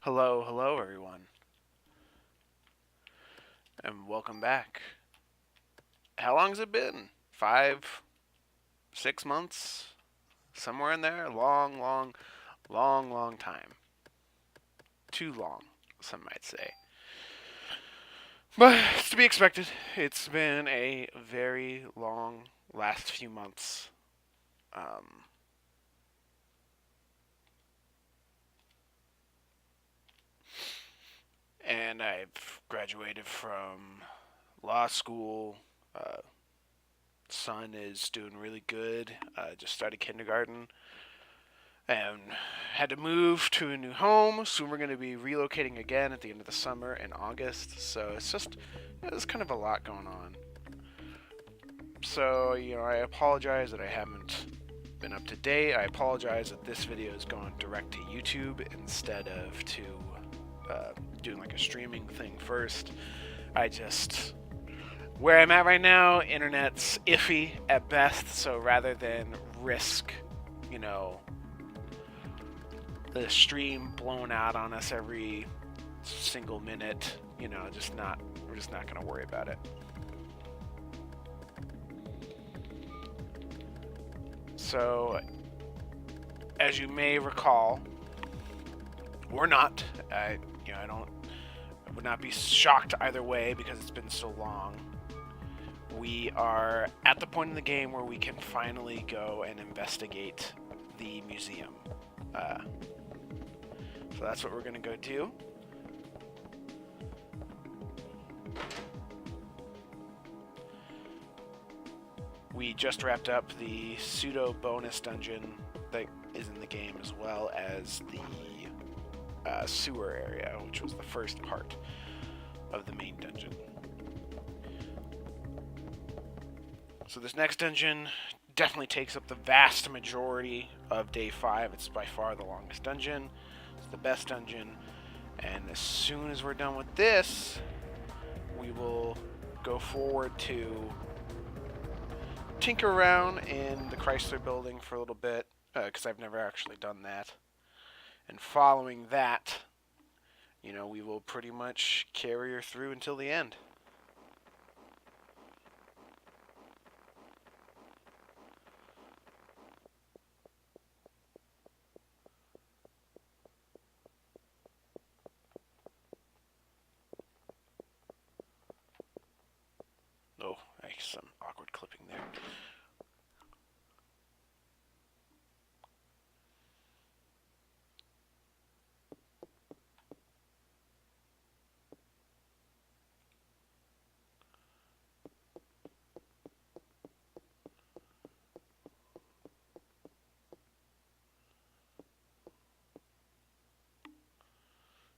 Hello, hello, everyone, and welcome back. How long's it been? 5, 6 months? Somewhere in there? Long time. Too long, some might say. But it's to be expected. It's been a very long last few months. Um, and I've graduated from law school. Uh, Son is doing really good. Just started kindergarten. And had to move to a new home. Soon we're going to be relocating again at the end of the summer in August. So it's just, there's kind of a lot going on. So, I apologize that I haven't been up to date. I apologize that this video is going direct to YouTube instead of to doing like a streaming thing first. Where I'm at right now, internet's iffy at best. So rather than risk, you know, the stream blown out on us every single minute, we're just not going to worry about it. So, as you may recall, or not, I would not be shocked either way because it's been so long. We are at the point in the game where we can finally go and investigate the museum. So that's what we're going to go do. We just wrapped up the pseudo bonus dungeon that is in the game, as well as the sewer area, which was the first part of the main dungeon. So this next dungeon definitely takes up the vast majority of day 5. It's by far the longest dungeon. It's the best dungeon. And as soon as we're done with this, we will go forward to tinker around in the Chrysler building for a little bit, because I've never actually done that. And following that, we will pretty much carry her through until the end. Oh, some awkward clipping there.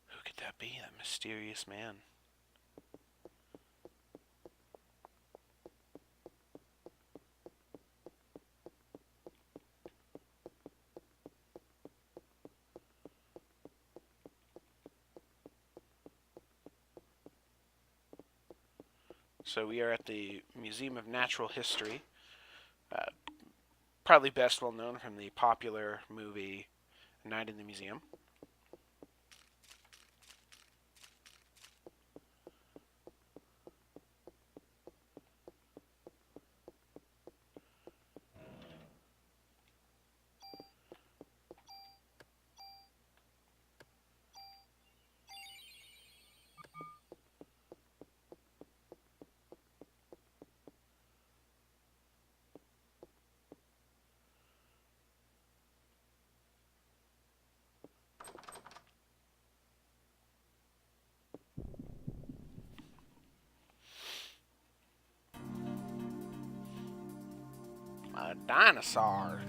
Who could that be? That mysterious man. So we are at the Museum of Natural History, probably best well known from the popular movie Night in the Museum. A dinosaur.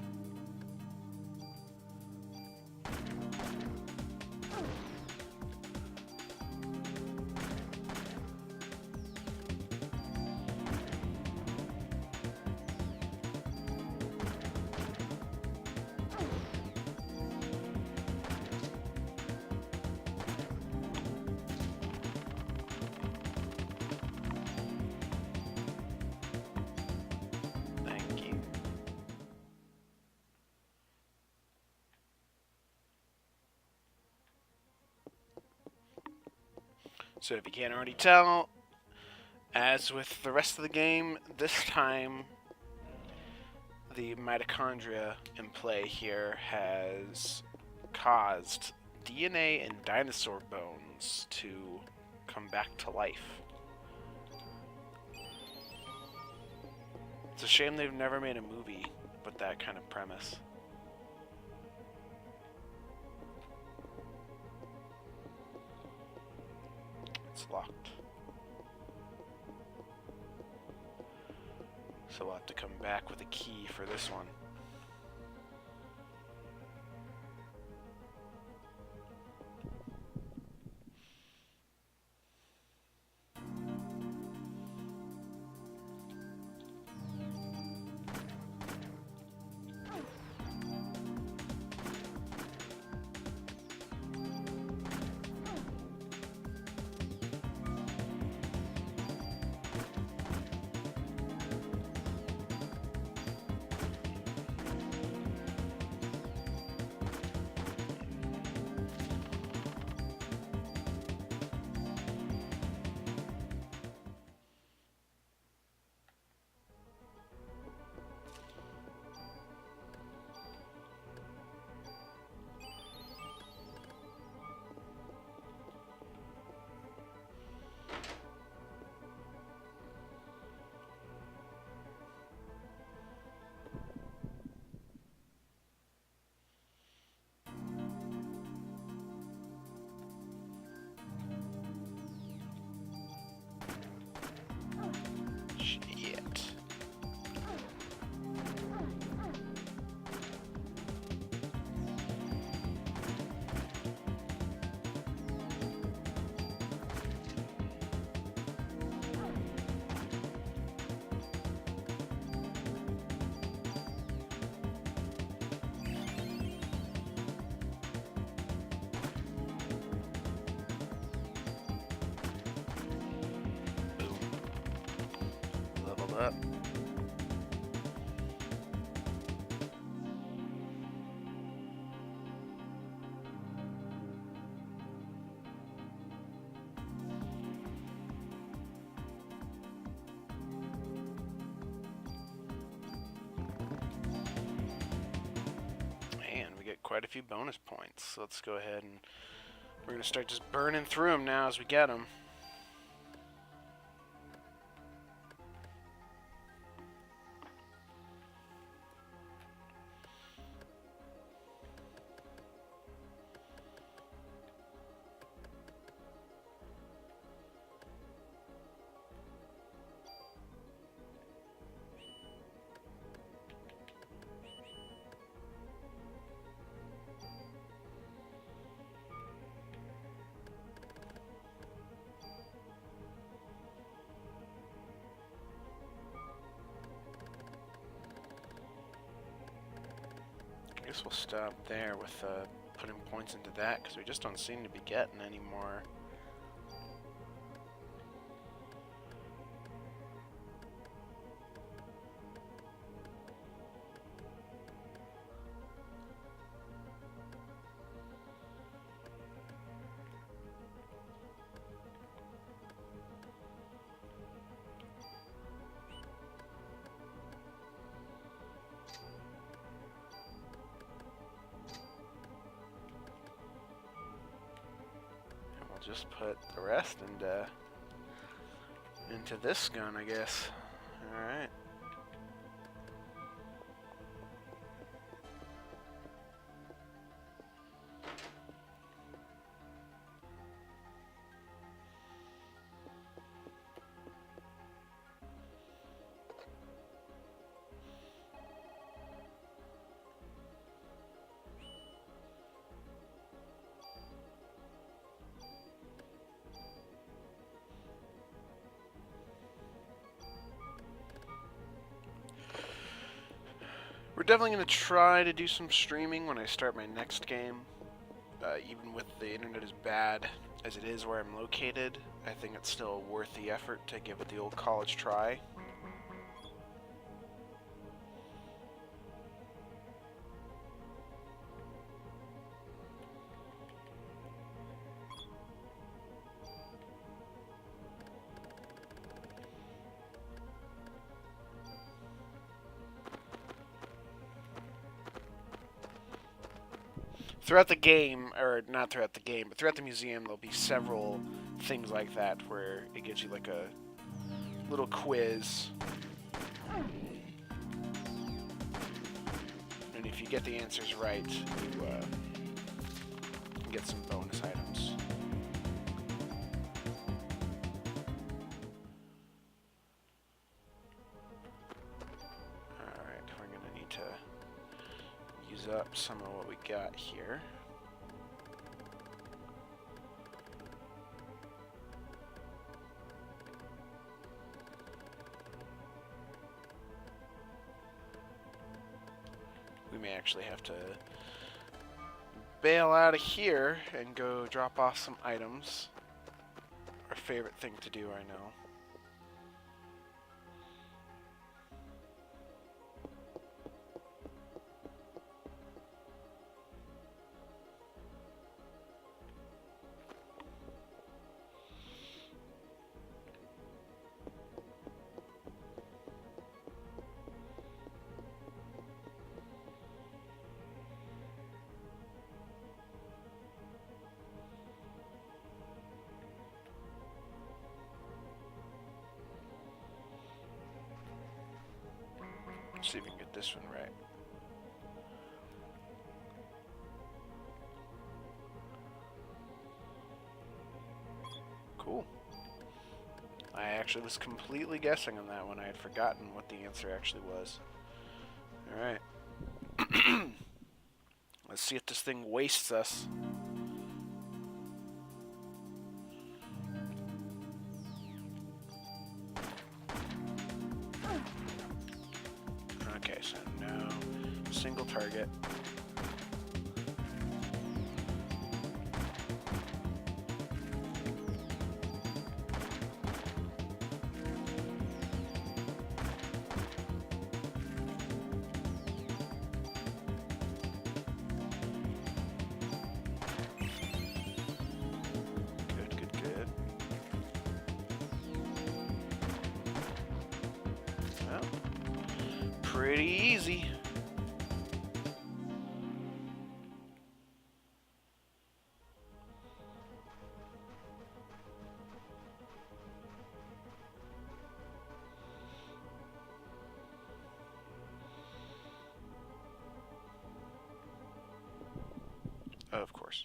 Thank you. So if you can't already tell, as with the rest of the game, this time the mitochondria in play here has caused DNA in dinosaur bones to come back to life. It's a shame they've never made a movie with that kind of premise. It's locked. So we'll have to come back with a key for this one. Shit. Leveled up. And we get quite a few bonus points. So let's go ahead and we're going to start just burning through them now as we get them. I guess we'll stop there with putting points into that because we just don't seem to be getting any more. Just put the rest into this gun, I guess. All right. We're definitely going to try to do some streaming when I start my next game. Even with the internet as bad as it is where I'm located, I think it's still worth the effort to give it the old college try. throughout the game, or not throughout the game, but throughout the museum, there'll be several things like that where it gives you like a little quiz. And if you get the answers right, you can get some bonus items. Alright, we're going to need to use up some of what we got here. We may actually have to bail out of here and go drop off some items. Our favorite thing to do, I know. Let's see if we can get this one right. Cool. I actually was completely guessing on that one. I had forgotten what the answer actually was. Alright. Let's see if this thing wastes us. Okay, so no single target. Pretty easy. Of course.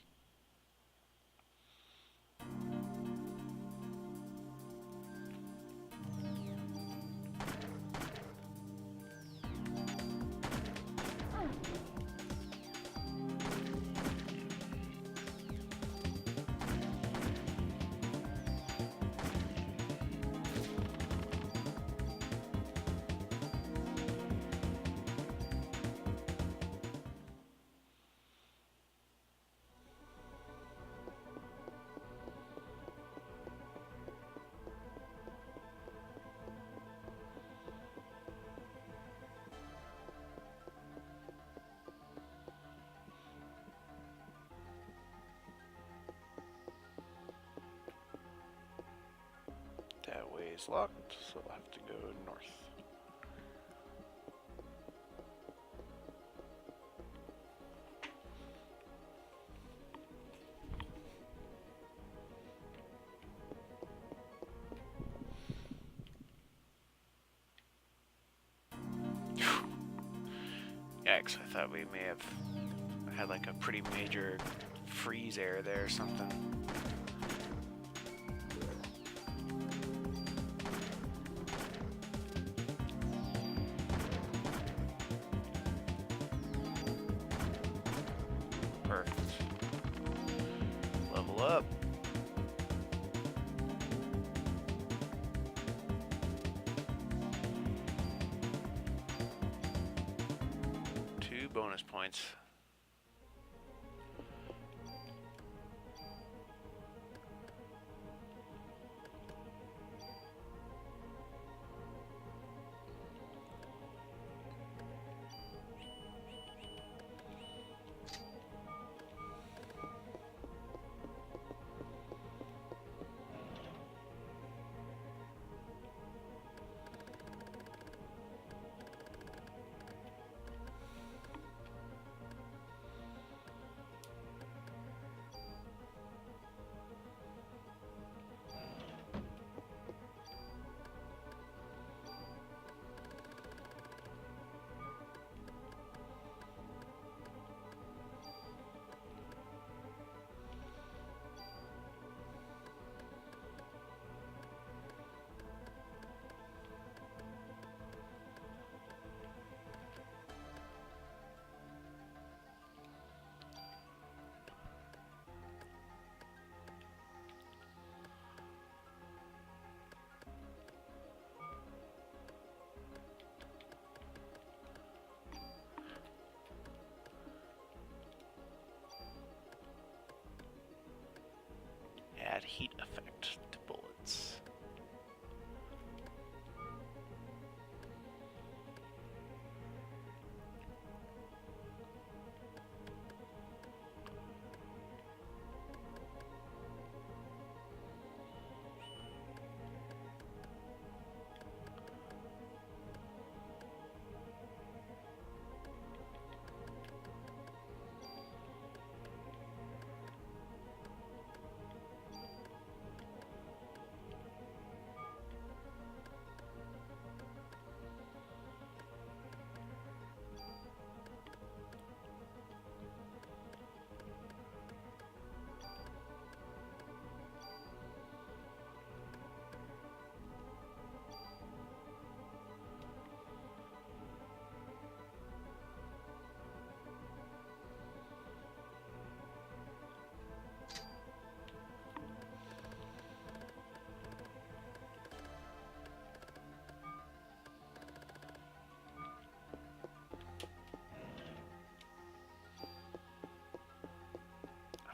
That way is locked, so I'll have to go north. Yikes, I thought we may have had like a pretty major freeze error there or something. Perfect. Level up. Bonus points.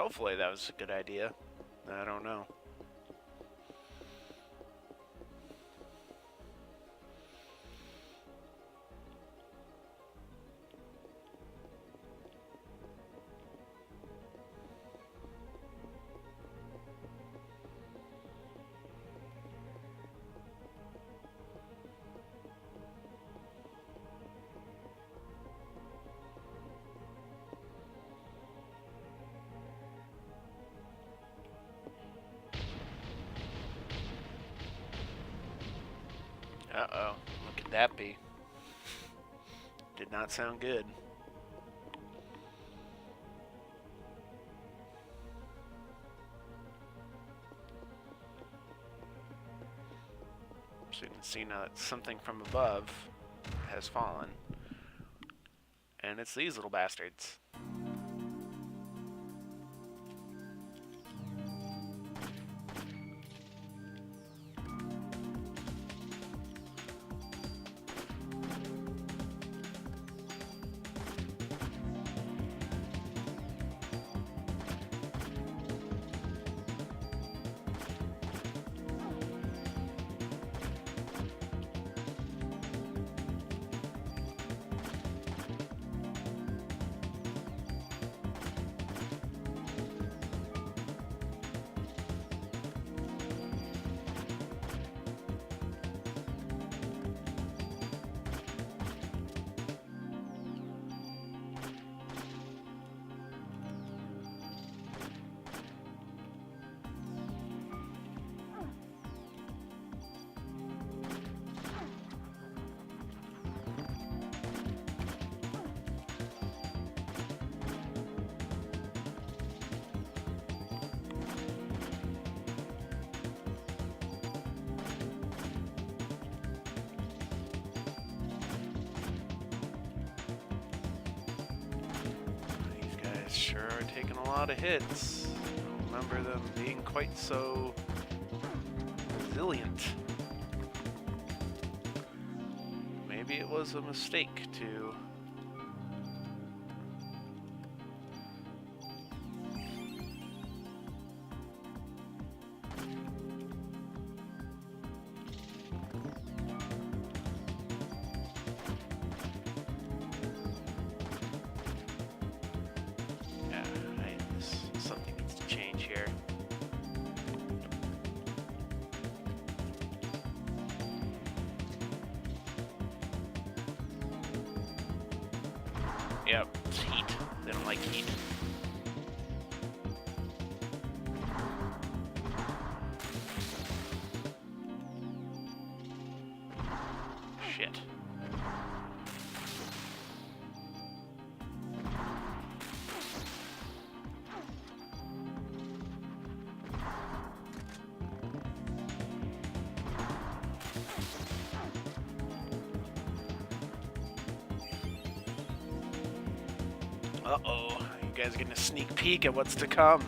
Hopefully that was a good idea. I don't know. Uh-oh. What could that be? Did not sound good. So you can see now that something from above has fallen. And it's these little bastards. Sure are taking a lot of hits. I don't remember them being quite so resilient. Maybe it was a mistake to something needs to change here. Yep, it's heat. They don't like heat. Shit. Uh-oh, you guys are getting a sneak peek at what's to come.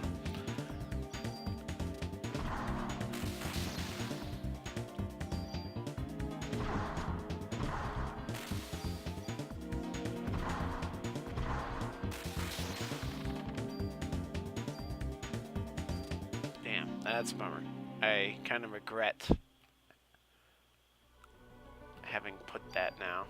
Damn, that's a bummer. I kind of regret having put that now.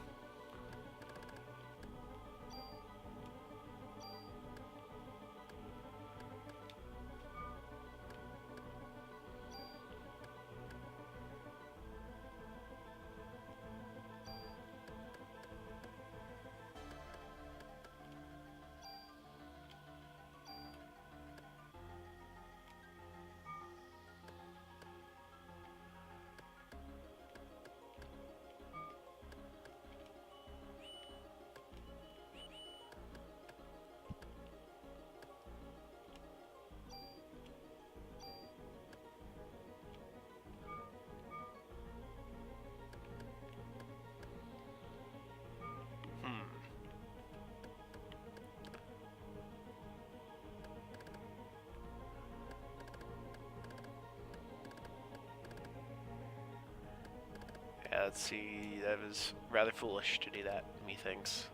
Yeah, let's see, that was rather foolish to do that, methinks.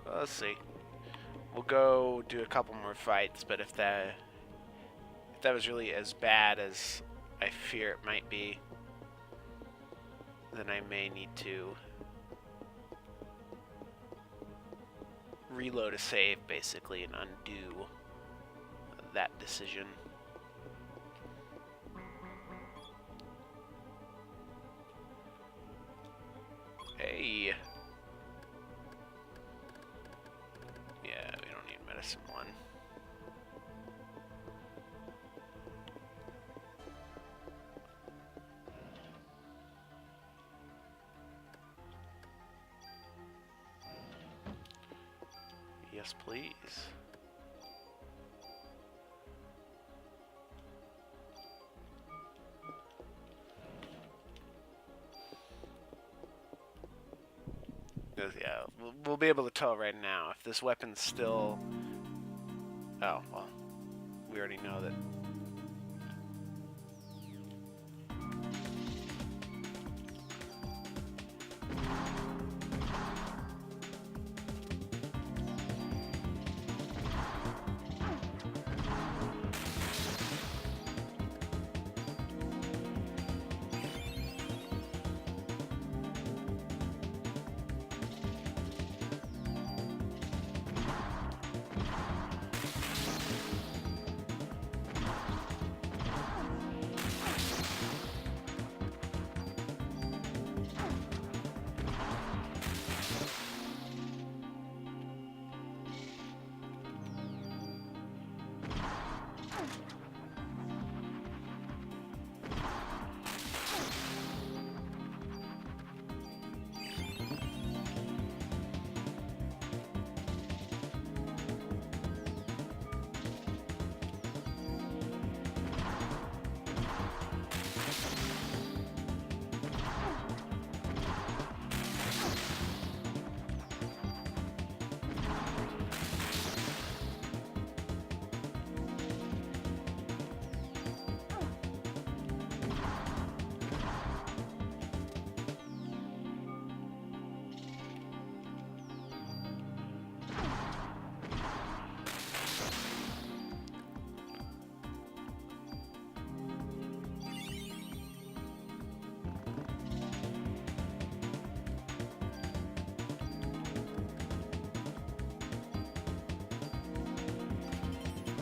Let's see. we'll go do a couple more fights, but if that was really as bad as I fear it might be, then I may need to reload a save, basically, and undo that decision. Hey! Yeah, we don't need medicine 1. Yes, please. Yeah, we'll be able to tell right now if this weapon's still... Oh, well, we already know that.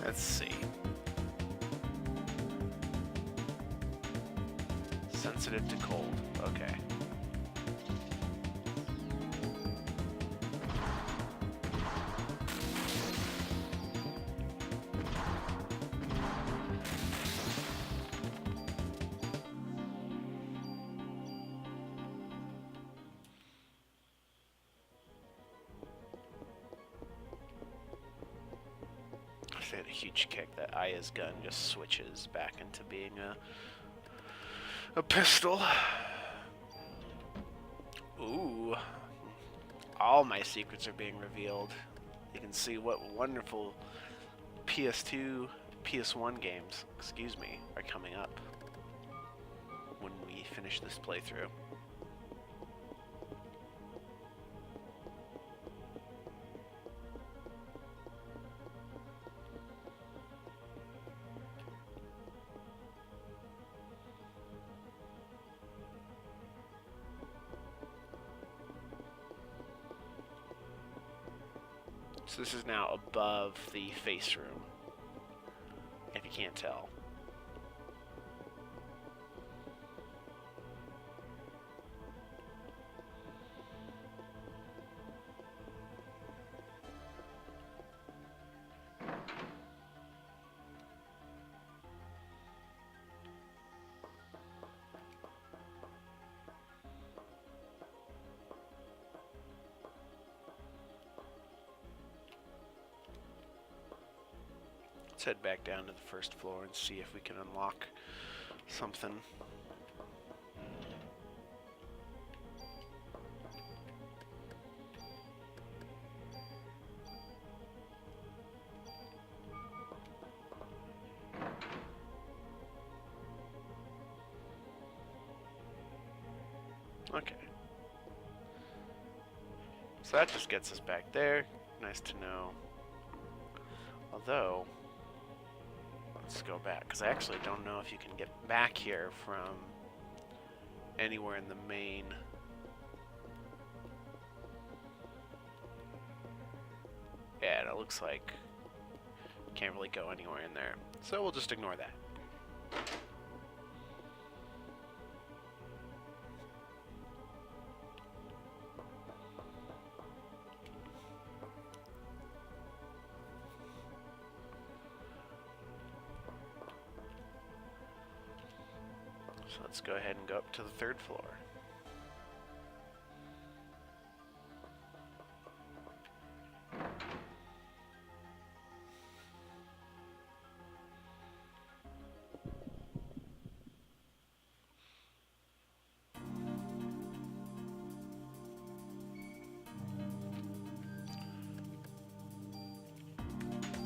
Let's see. Sensitive to cold. Okay. If they had a huge kick, that Aya's gun just switches back into being a pistol. Ooh. All my secrets are being revealed. You can see what wonderful PS2, PS1 games, excuse me, are coming up when we finish this playthrough. So this is now above the face room, if you can't tell. Let's head back down to the first floor and see if we can unlock something. Okay. So that just gets us back there. Nice to know. Although, let's go back, because I actually don't know if you can get back here from anywhere in the main. Yeah, it looks like you can't really go anywhere in there. So we'll just ignore that. So let's go ahead and go up to the 3rd floor.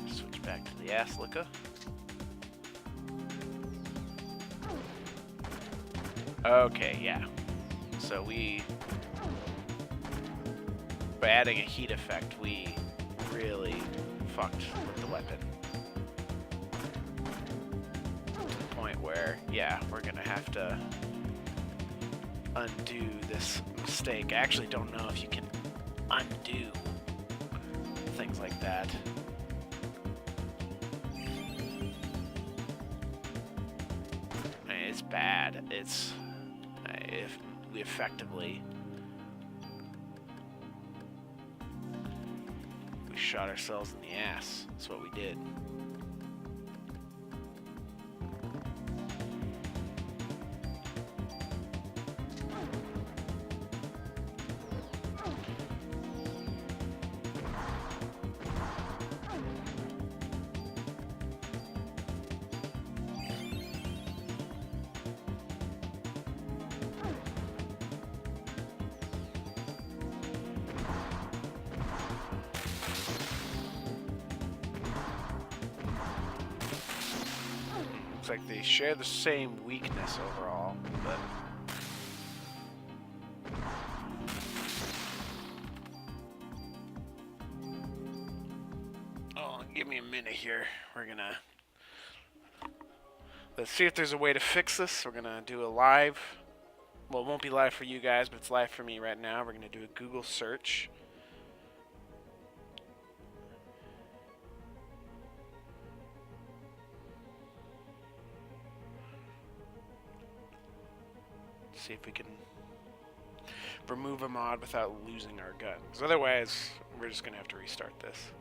Switch back to the Aslica. Okay, yeah. So by adding a heat effect, we really fucked with the weapon. To the point where, yeah, we're gonna have to undo this mistake. I actually don't know if you can undo things like that. I mean, it's bad. It's... if we effectively... we shot ourselves in the ass. That's what we did. Like they share the same weakness overall, but give me a minute here. We're gonna let's see if there's a way to fix this. We're gonna do a live. Well, it won't be live for you guys, but it's live for me right now. We're gonna do a Google search. See if we can remove a mod without losing our gun. Because otherwise, we're just going to have to restart this.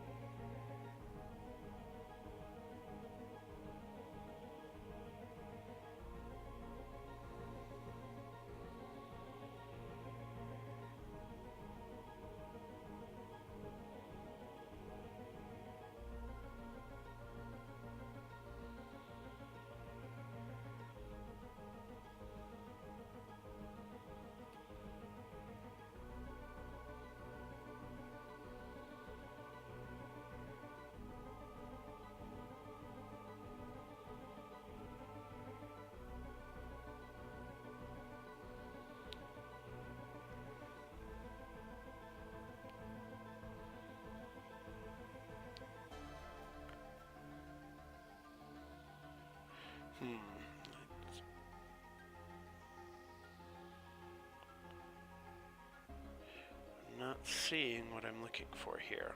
Not seeing what I'm looking for here.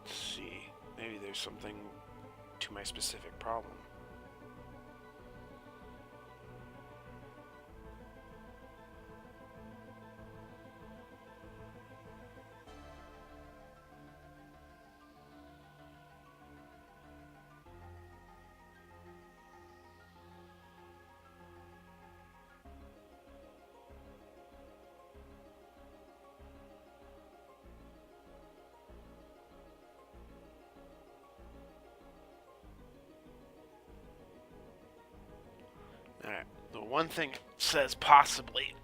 Let's see. Maybe there's something to my specific problem. Alright, the one thing it says possibly,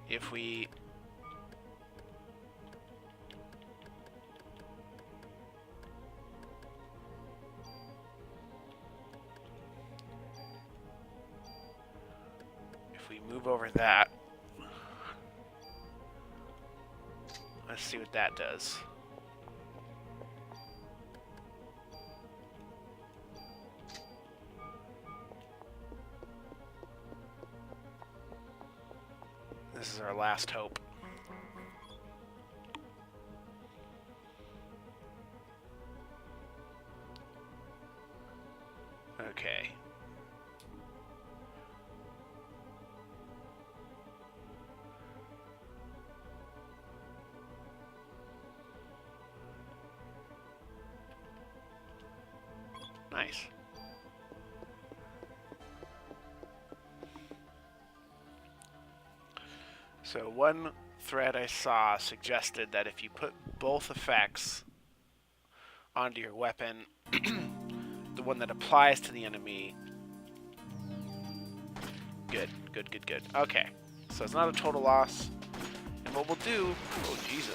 if we move over that, let's see what that does. This is our last hope. Okay. Nice. So one thread I saw suggested that if you put both effects onto your weapon, the one that applies to the enemy, good. Okay, so it's not a total loss. And what we'll do, oh Jesus.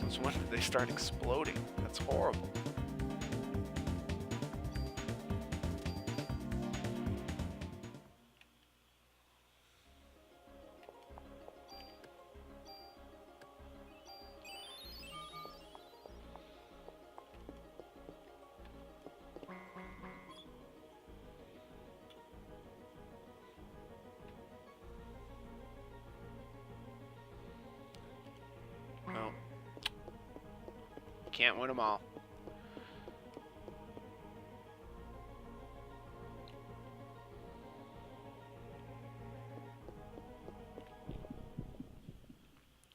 Since when did they start exploding? That's horrible. Well, can't win them all.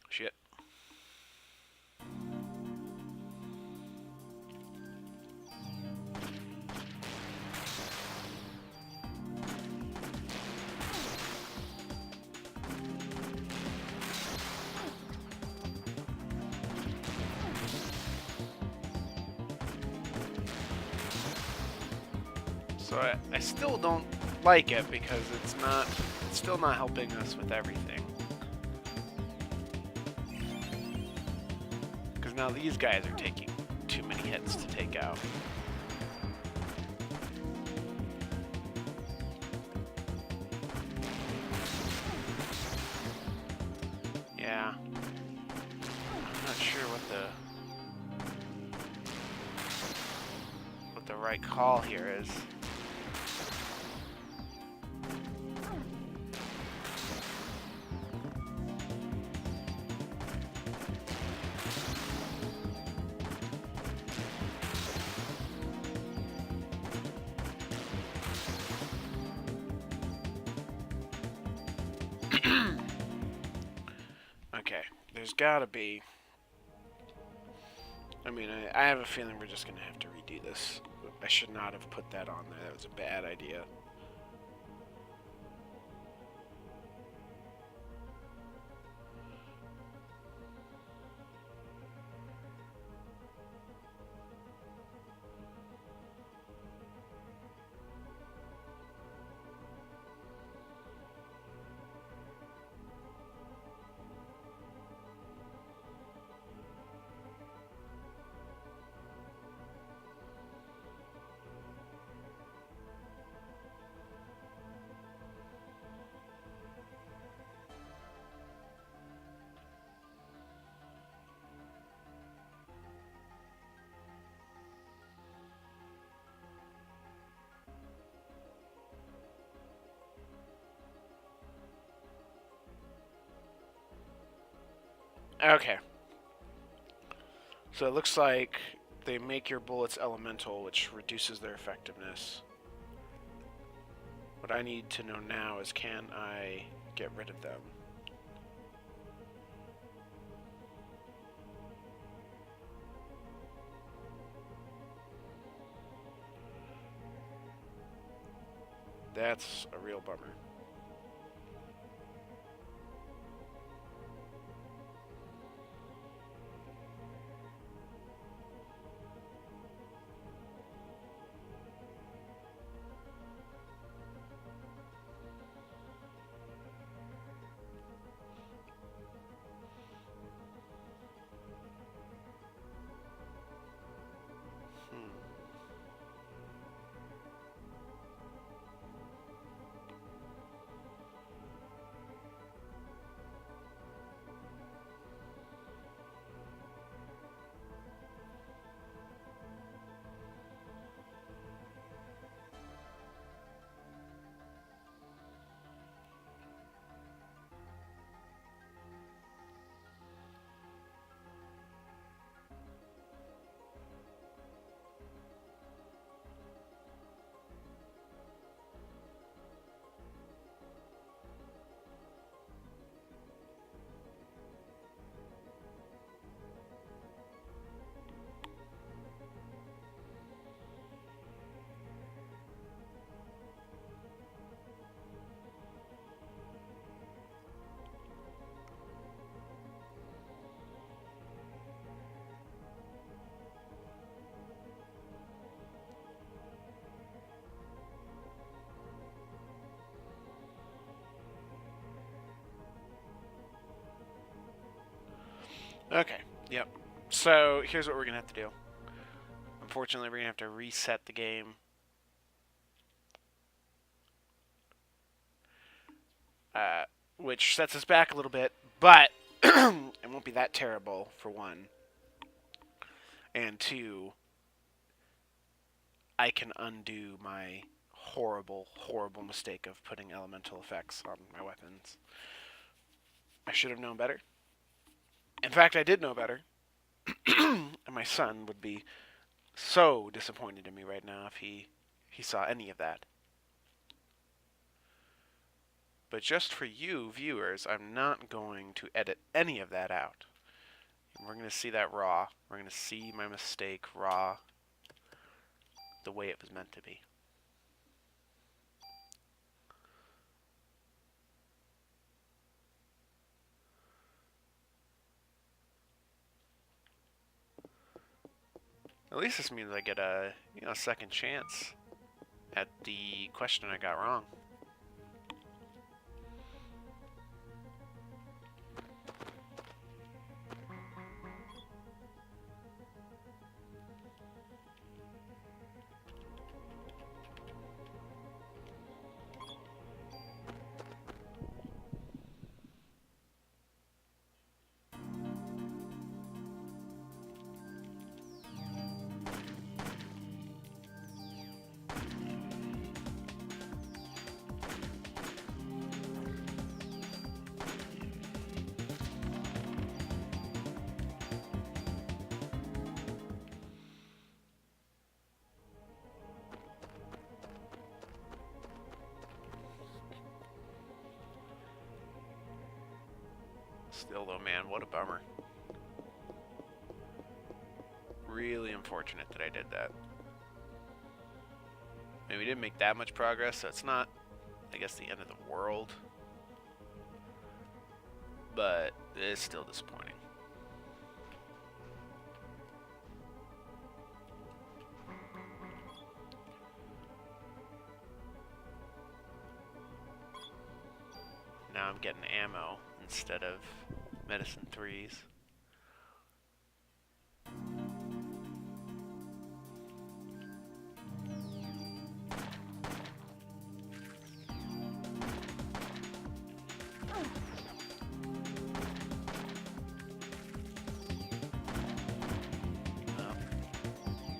Shit. So I still don't like it because it's still not helping us with everything. Because now these guys are taking too many hits to take out. Yeah. I'm not sure what the right call here is. Okay, there's gotta be... I mean, I have a feeling we're just gonna have to redo this. I should not have put that on there. That was a bad idea. Okay. So it looks like they make your bullets elemental, which reduces their effectiveness. What I need to know now is, can I get rid of them? That's a real bummer. Okay, yep. So here's what we're going to have to do. Unfortunately, we're going to have to reset the game. Which sets us back a little bit, but it won't be that terrible, for one. And two, I can undo my horrible, horrible mistake of putting elemental effects on my weapons. I should have known better. In fact, I did know better. And my son would be so disappointed in me right now if he saw any of that. But just for you viewers, I'm not going to edit any of that out. We're going to see that raw. We're going to see my mistake raw, the way it was meant to be. At least this means I get a second chance at the question I got wrong. Still though, man, what a bummer. Really unfortunate that I did that. I mean, we didn't make that much progress, so it's not, I guess, the end of the world. But it is still disappointing. Now I'm getting ammo instead of medicine 3s.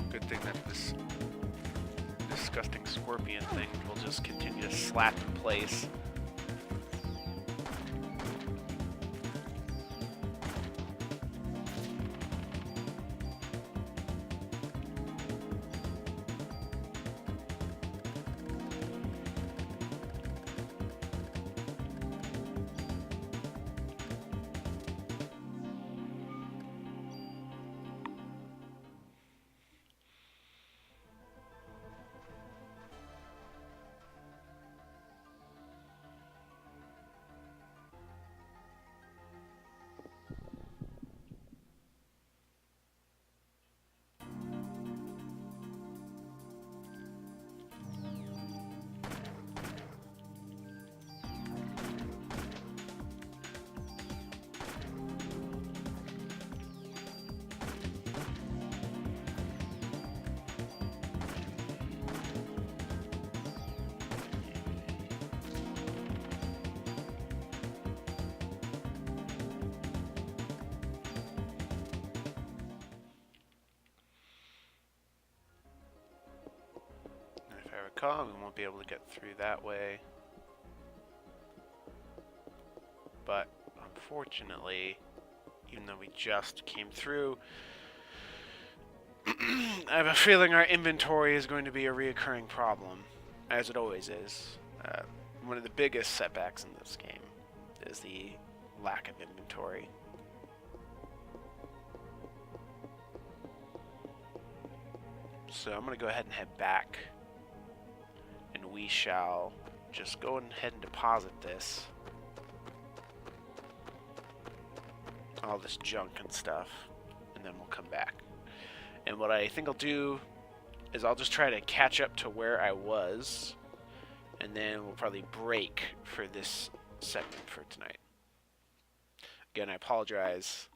Good thing that this disgusting scorpion thing will just continue to slap in place. recon. We won't be able to get through that way. But unfortunately, even though we just came through, I have a feeling our inventory is going to be a reoccurring problem, as it always is. One of the biggest setbacks in this game is the lack of inventory. So I'm going to go ahead and head back, and we shall just go ahead and deposit this. All this junk and stuff, and then we'll come back. And what I think I'll do is I'll just try to catch up to where I was, and then we'll probably break for this segment for tonight. Again, I apologize.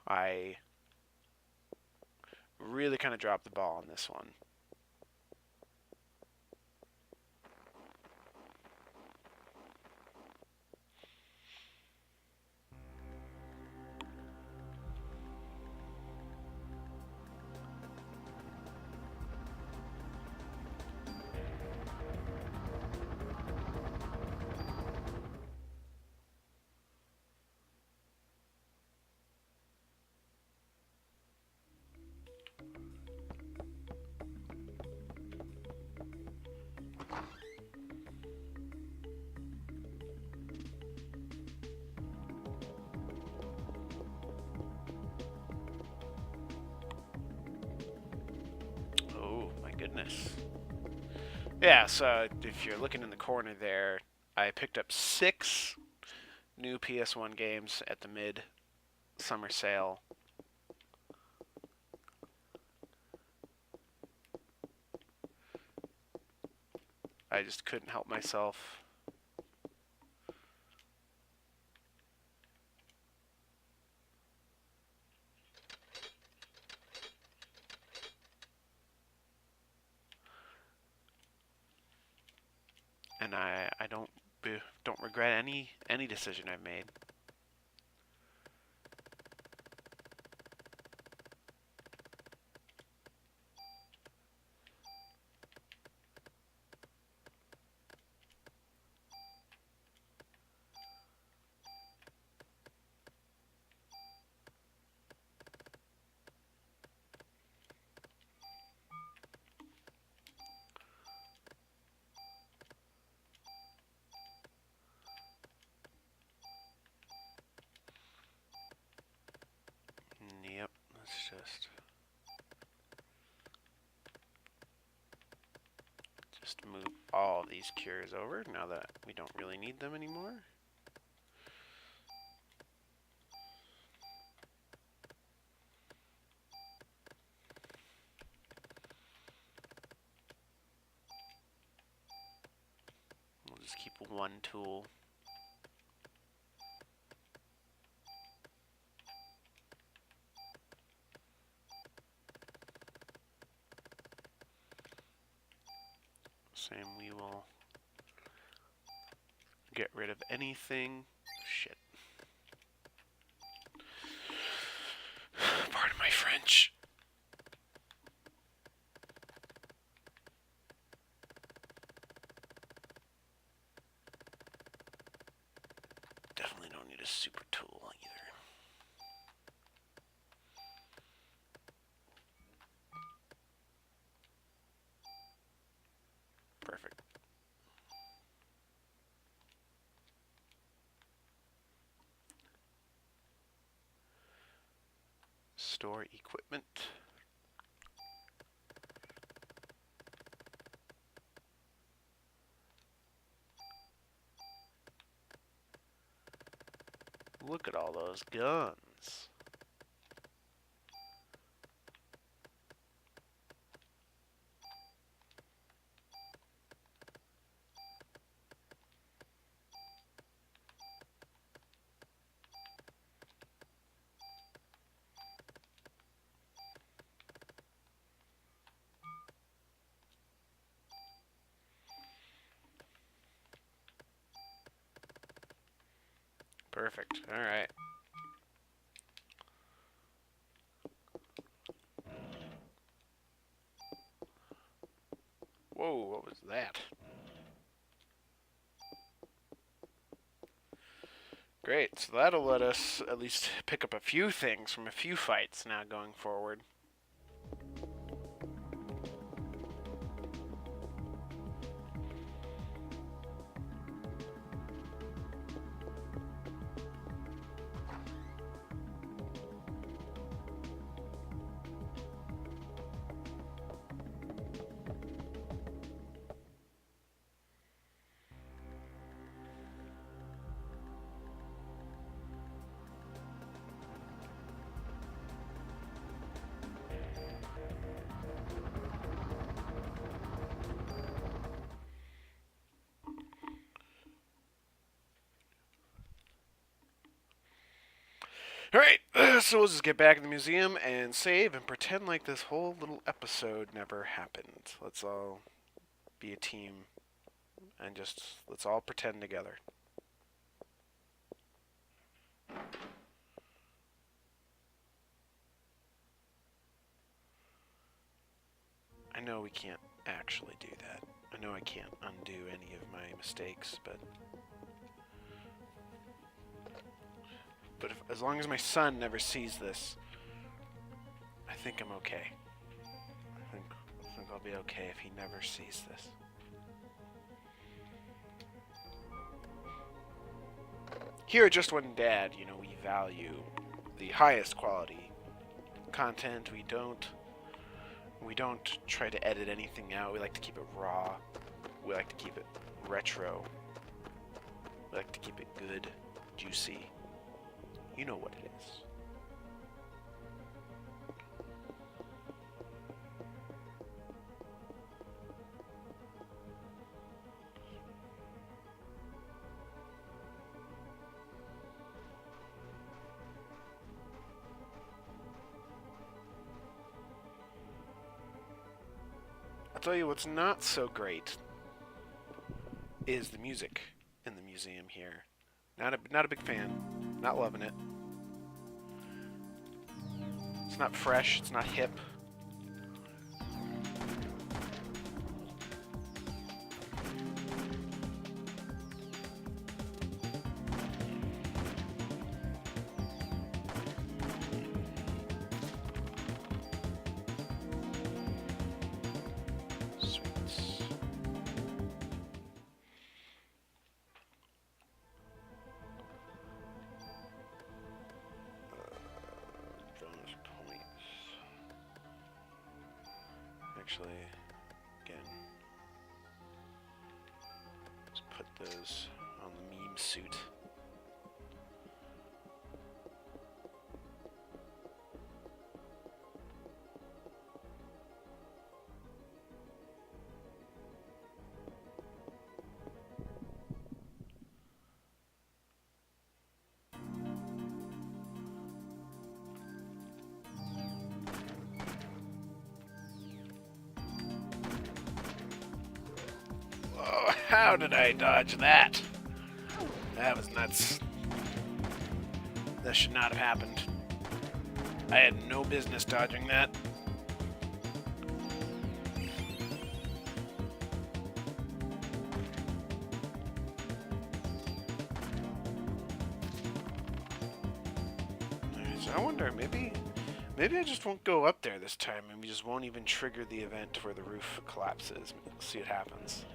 I really kind of dropped the ball on this one. Goodness. Yeah, so if you're looking in the corner there, I picked up 6 new PS1 games at the mid-summer sale. I just couldn't help myself. And I don't regret any decision I've made. Yep, let's just move all of these cures over now that we don't really need them anymore. We'll just keep one tool. Same, we will get rid of anything. Shit. Pardon my French. Definitely don't need a super tool either. Perfect. Store equipment. Look at all those guns. Perfect. All right. Whoa, what was that? Great, so that'll let us at least pick up a few things from a few fights now going forward. Alright, so we'll just get back in the museum and save and pretend like this whole little episode never happened. Let's all be a team and just let's all pretend together. I know we can't actually do that. I know I can't undo any of my mistakes, but as long as my son never sees this, I think I'm okay. I think I'll be okay if he never sees this. Here at Just One Dad, you know, we value the highest quality content. We don't try to edit anything out. We like to keep it raw. We like to keep it retro. We like to keep it good, juicy. You know what it is. I'll tell you what's not so great is the music in the museum here. Not a big fan. Not loving it. It's not fresh. It's not hip. Actually, again, let's put those on the meme suit. How did I dodge that? That was nuts. That should not have happened. I had no business dodging that. Alright, so I wonder, maybe I just won't go up there this time and we just won't even trigger the event where the roof collapses. We'll see what happens.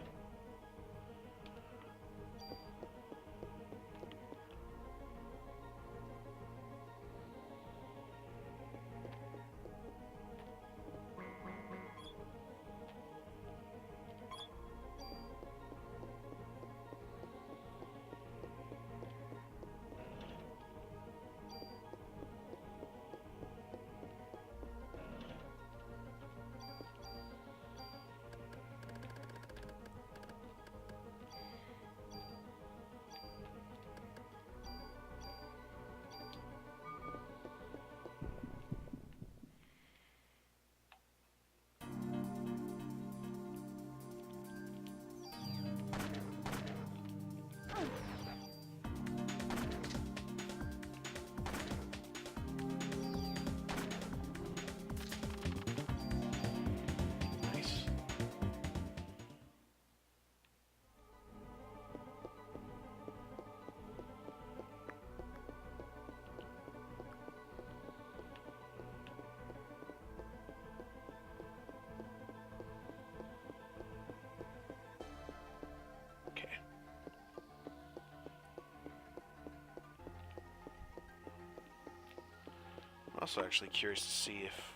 Also actually curious to see if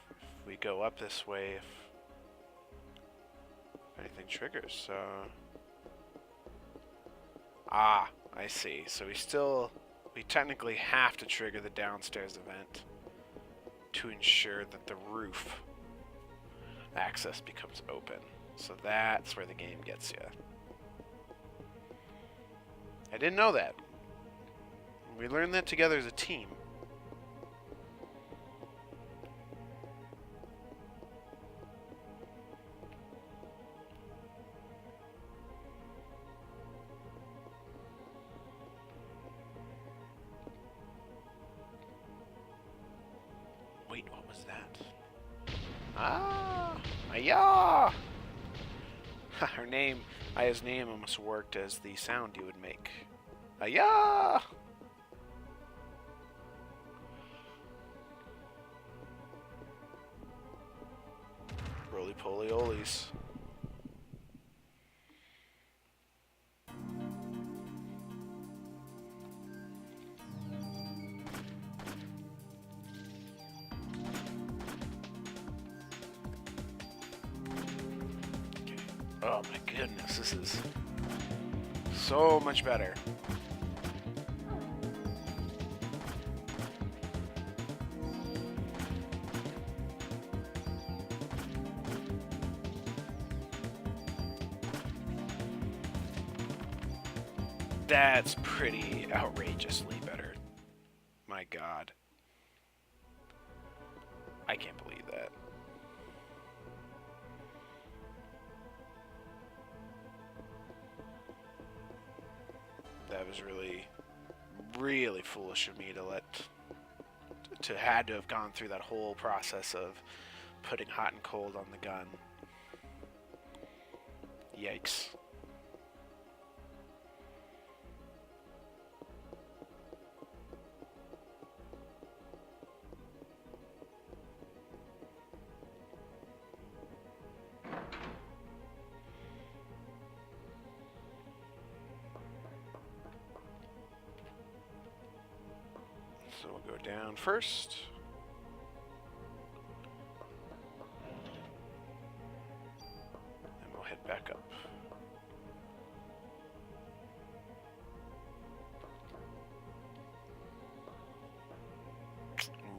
we go up this way, if anything triggers. So, I see. So we technically have to trigger the downstairs event to ensure that the roof access becomes open. So that's where the game gets you. I didn't know that. We learned that together as a team. Wait, what was that? Ah! Ayah! Her name, Aya's name almost worked as the sound you would make. Ayah! Roly-poly olies. Oh my goodness, this is so much better. That's pretty outrageously better. My God. I can't believe that. That was really, really foolish of me to had to have gone through that whole process of putting hot and cold on the gun. Yikes. So we'll go down first. And we'll head back up.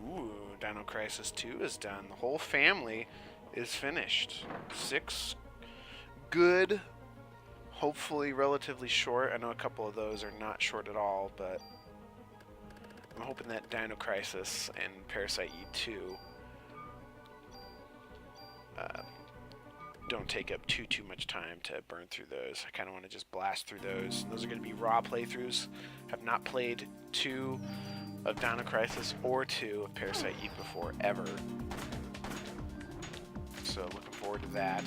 Ooh, Dino Crisis 2 is done. The whole family is finished. 6 good, hopefully relatively short. I know a couple of those are not short at all, but I'm hoping that Dino Crisis and Parasite Eve 2 don't take up too much time to burn through those. I kind of want to just blast through those. Those are going to be raw playthroughs. Have not played 2 of Dino Crisis or 2 of Parasite Eve before, ever. So looking forward to that.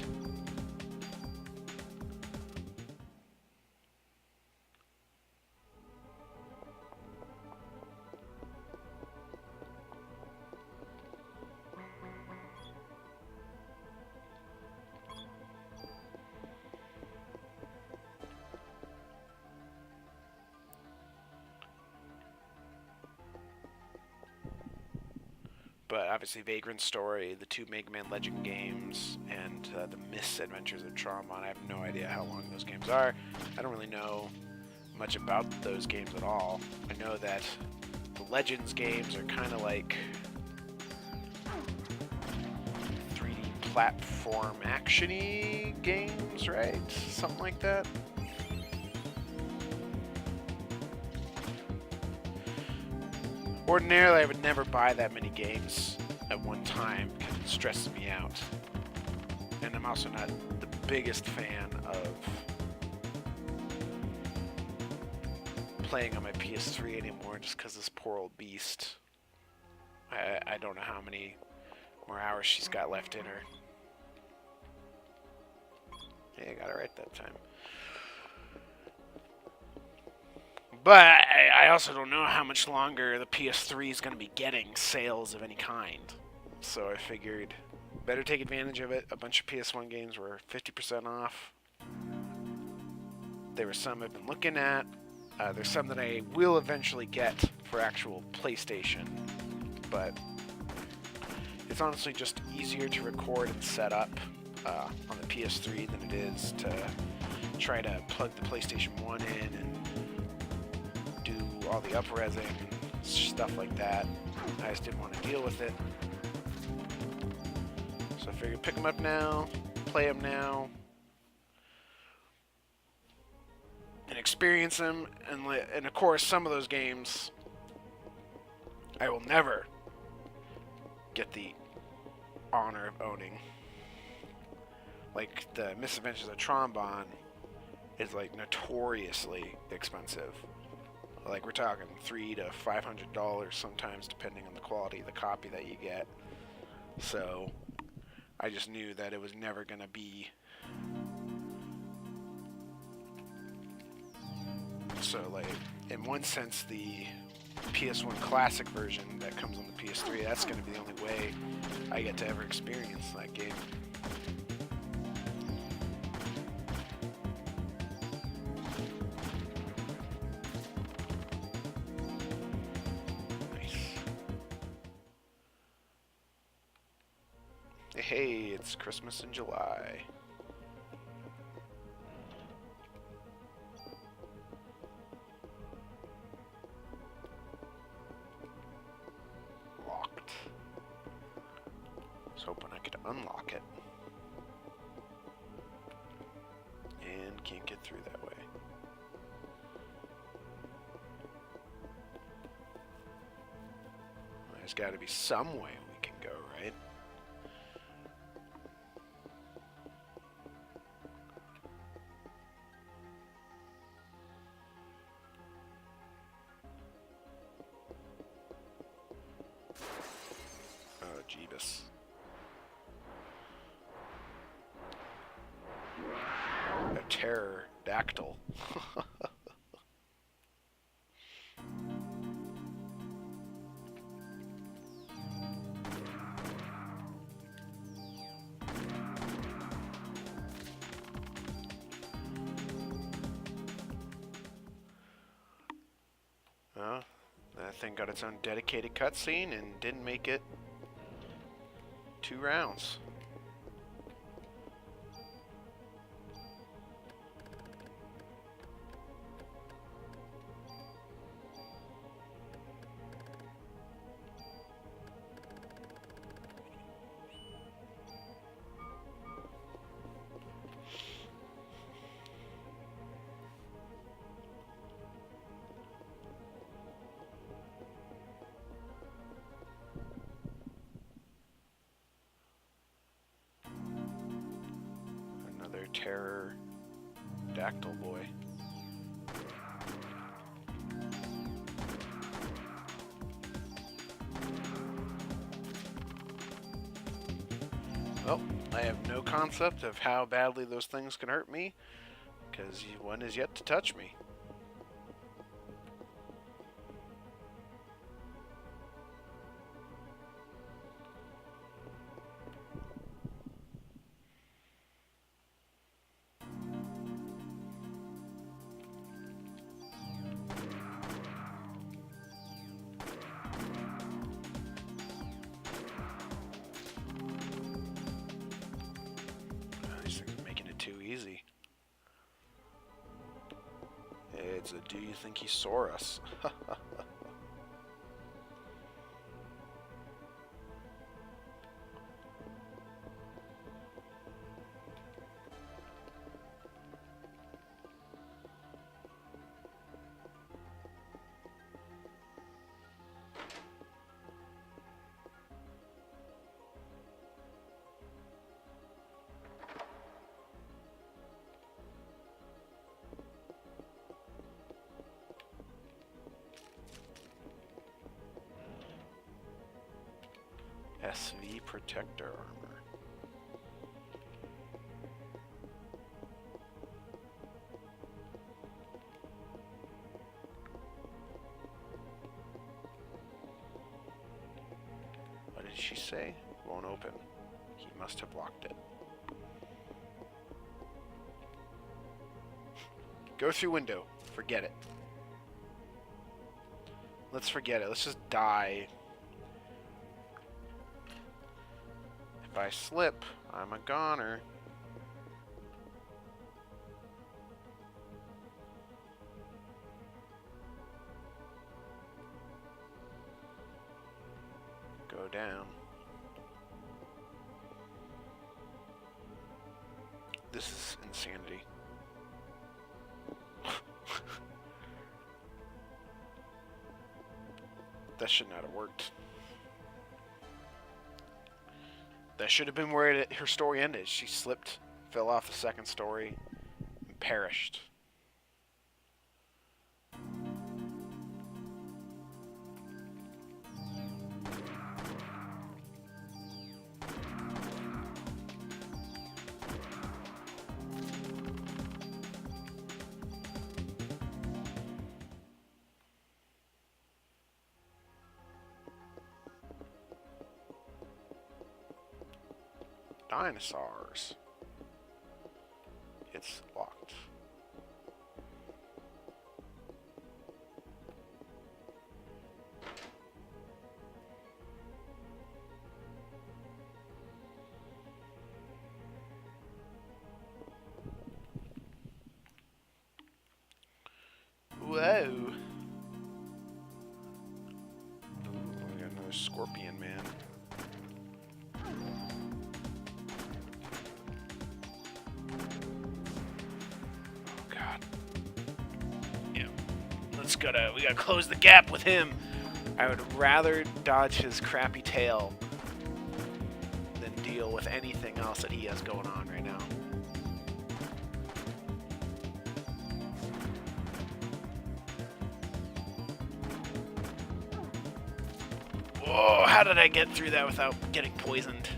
But obviously Vagrant Story, the 2 Mega Man Legend games, and the Misadventures of Trauma. I have no idea how long those games are. I don't really know much about those games at all. I know that the Legends games are kind of like 3D platform action-y games, right? Something like that. Ordinarily, I would never buy that many games at one time because it stresses me out. And I'm also not the biggest fan of playing on my PS3 anymore just because this poor old beast. I don't know how many more hours she's got left in her. Hey, I got it right that time. But I also don't know how much longer the PS3 is going to be getting sales of any kind. So I figured better take advantage of it. A bunch of PS1 games were 50% off. There were some I've been looking at. There's some that I will eventually get for actual PlayStation. But it's honestly just easier to record and set up on the PS3 than it is to try to plug the PlayStation 1 in and do all the up-resing and stuff like that. I just didn't want to deal with it. So I figured pick them up now, play them now, and experience them. And of course, some of those games I will never get the honor of owning. Like the Misadventures of Trombone is like notoriously expensive. Like we're talking $300 to $500 sometimes, depending on the quality of the copy that you get. So I just knew that it was never going to be. So like in one sense, the PS1 Classic version that comes on the PS3, that's going to be the only way I get to ever experience that game. Hey, it's Christmas in July. Locked. I was hoping I could unlock it. And can't get through that way. There's got to be some way we can go, right? Jeebus. A pterodactyl. Well, that thing got its own dedicated cutscene and didn't make it 2 rounds. Pterodactyl boy. Well, I have no concept of how badly those things can hurt me, because one is yet to touch me. Easy. It's a do you think he saw us? SV protector armor. What did she say? Won't open. He must have locked it. Go through window. Forget it. Let's forget it. Let's just die. If I slip, I'm a goner. Go down. This is insanity. That should not have worked. That should have been where her story ended. She slipped, fell off the second story, and perished. Dinosaurs. It's locked. Whoa. Ooh, I got another scorpion, man. We gotta close the gap with him. I would rather dodge his crappy tail than deal with anything else that he has going on right now. Whoa, how did I get through that without getting poisoned?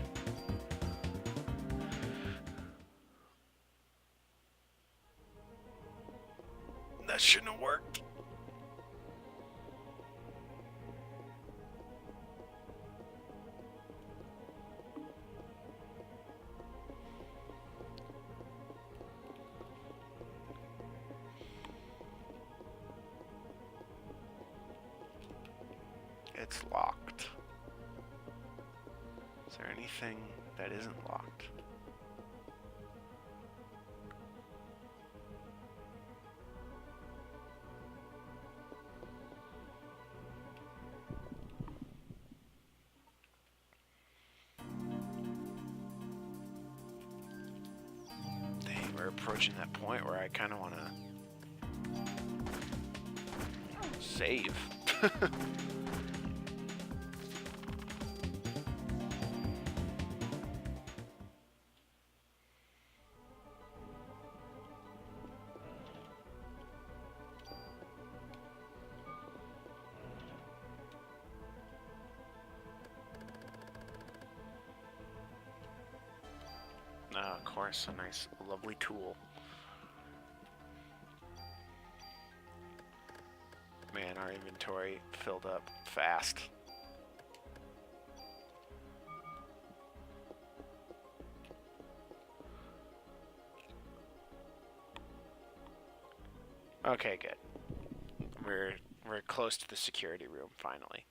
That shouldn't have worked. It's locked. Is there anything that isn't locked? Dang, we're approaching that point where I kind of want to save. Of course, a nice, lovely tool. Man, our inventory filled up fast. Okay, good. We're close to the security room finally.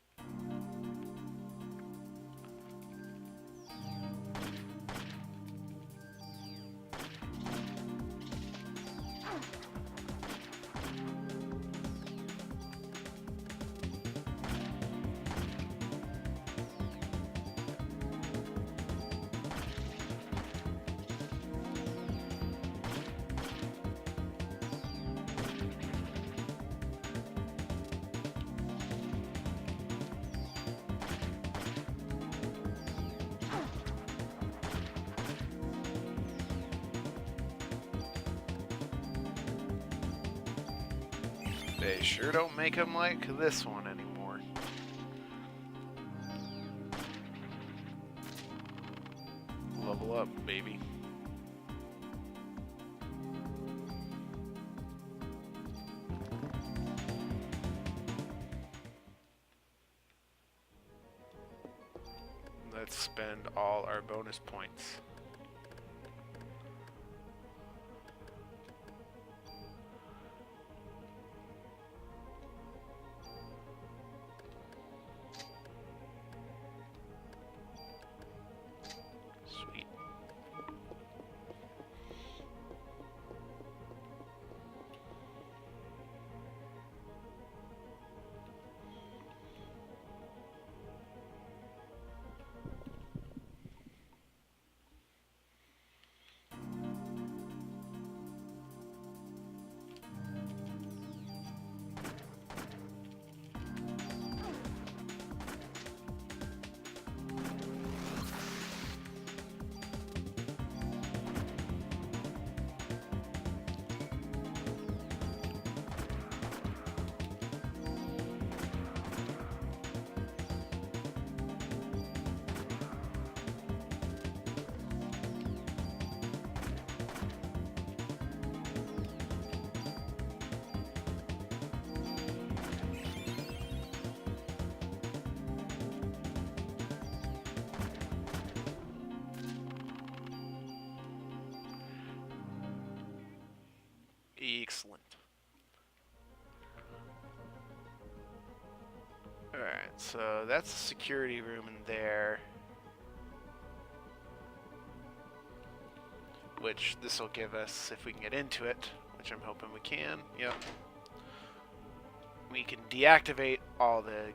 They sure don't make them like this one anymore. Level up, baby. Let's spend all our bonus points. Excellent. Alright, so that's the security room in there. Which this will give us if we can get into it, which I'm hoping we can. Yep. We can deactivate all the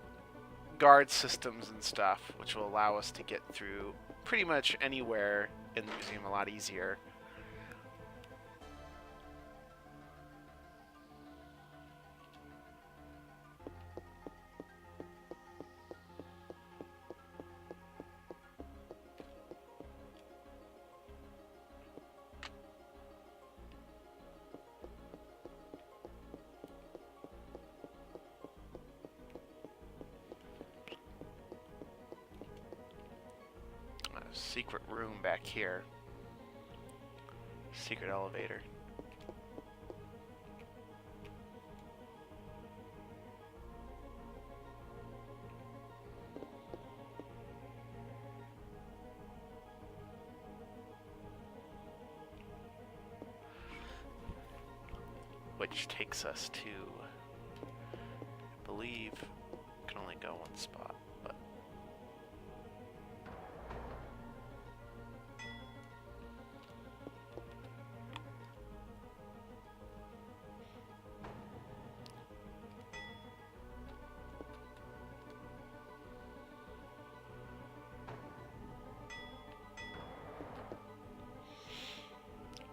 guard systems and stuff, which will allow us to get through pretty much anywhere in the museum a lot easier. Secret room back here. Secret elevator. Which takes us to, I believe, can only go one spot, but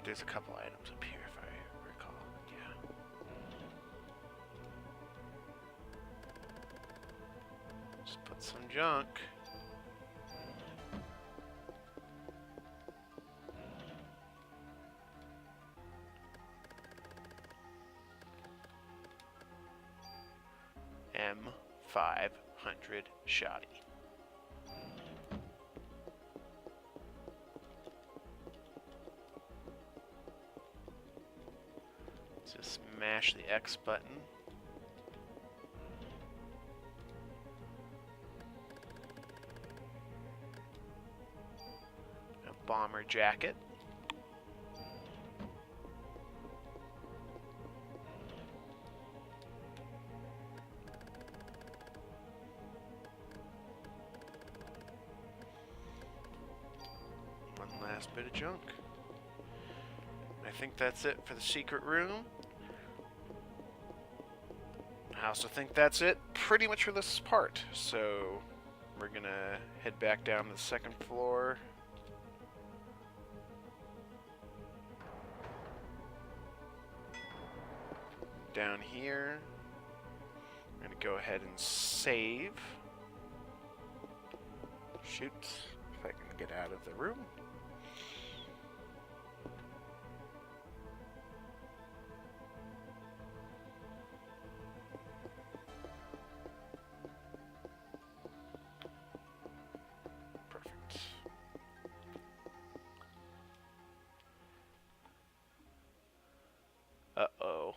there's a couple items up here if I recall. Yeah. Just put some junk. M500 shoddy. Just mash the X button. A bomber jacket. One last bit of junk. I think that's it for the secret room. I also think that's it pretty much for this part. So we're gonna head back down to the second floor. Down here. I'm gonna go ahead and save. Shoot, if I can get out of the room. Uh-oh.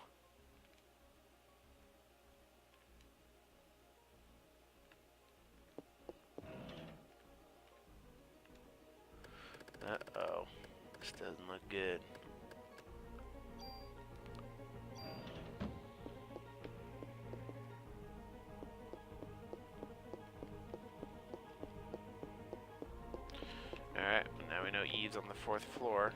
Uh-oh. This doesn't look good. Alright, now we know Eve's on the 4th floor.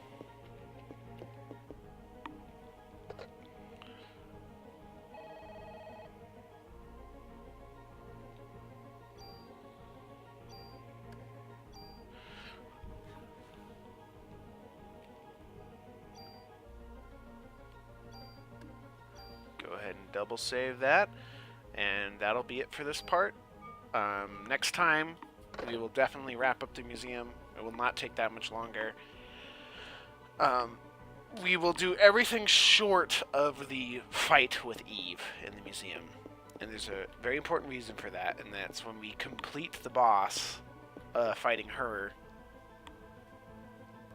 Go ahead and double save that, and that'll be it for this part. Next time, we will definitely wrap up the museum. It will not take that much longer. We will do everything short of the fight with Eve in the museum. And there's a very important reason for that, and that's when we complete the boss fighting her,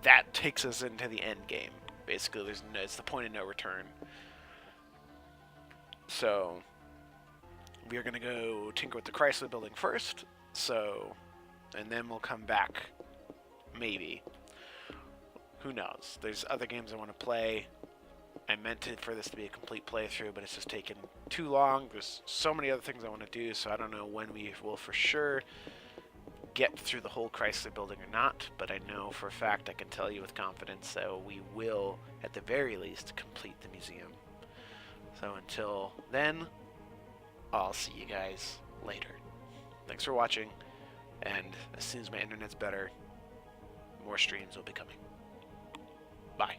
that takes us into the end game. Basically, it's the point of no return. So, we are going to go tinker with the Chrysler building first, and then we'll come back, maybe. Who knows? There's other games I want to play. I meant for this to be a complete playthrough, but it's just taken too long. There's so many other things I want to do, so I don't know when we will for sure get through the whole Chrysler building or not, but I know for a fact I can tell you with confidence, so we will, at the very least, complete the museum. So until then, I'll see you guys later. Thanks for watching, and as soon as my internet's better, more streams will be coming. Bye.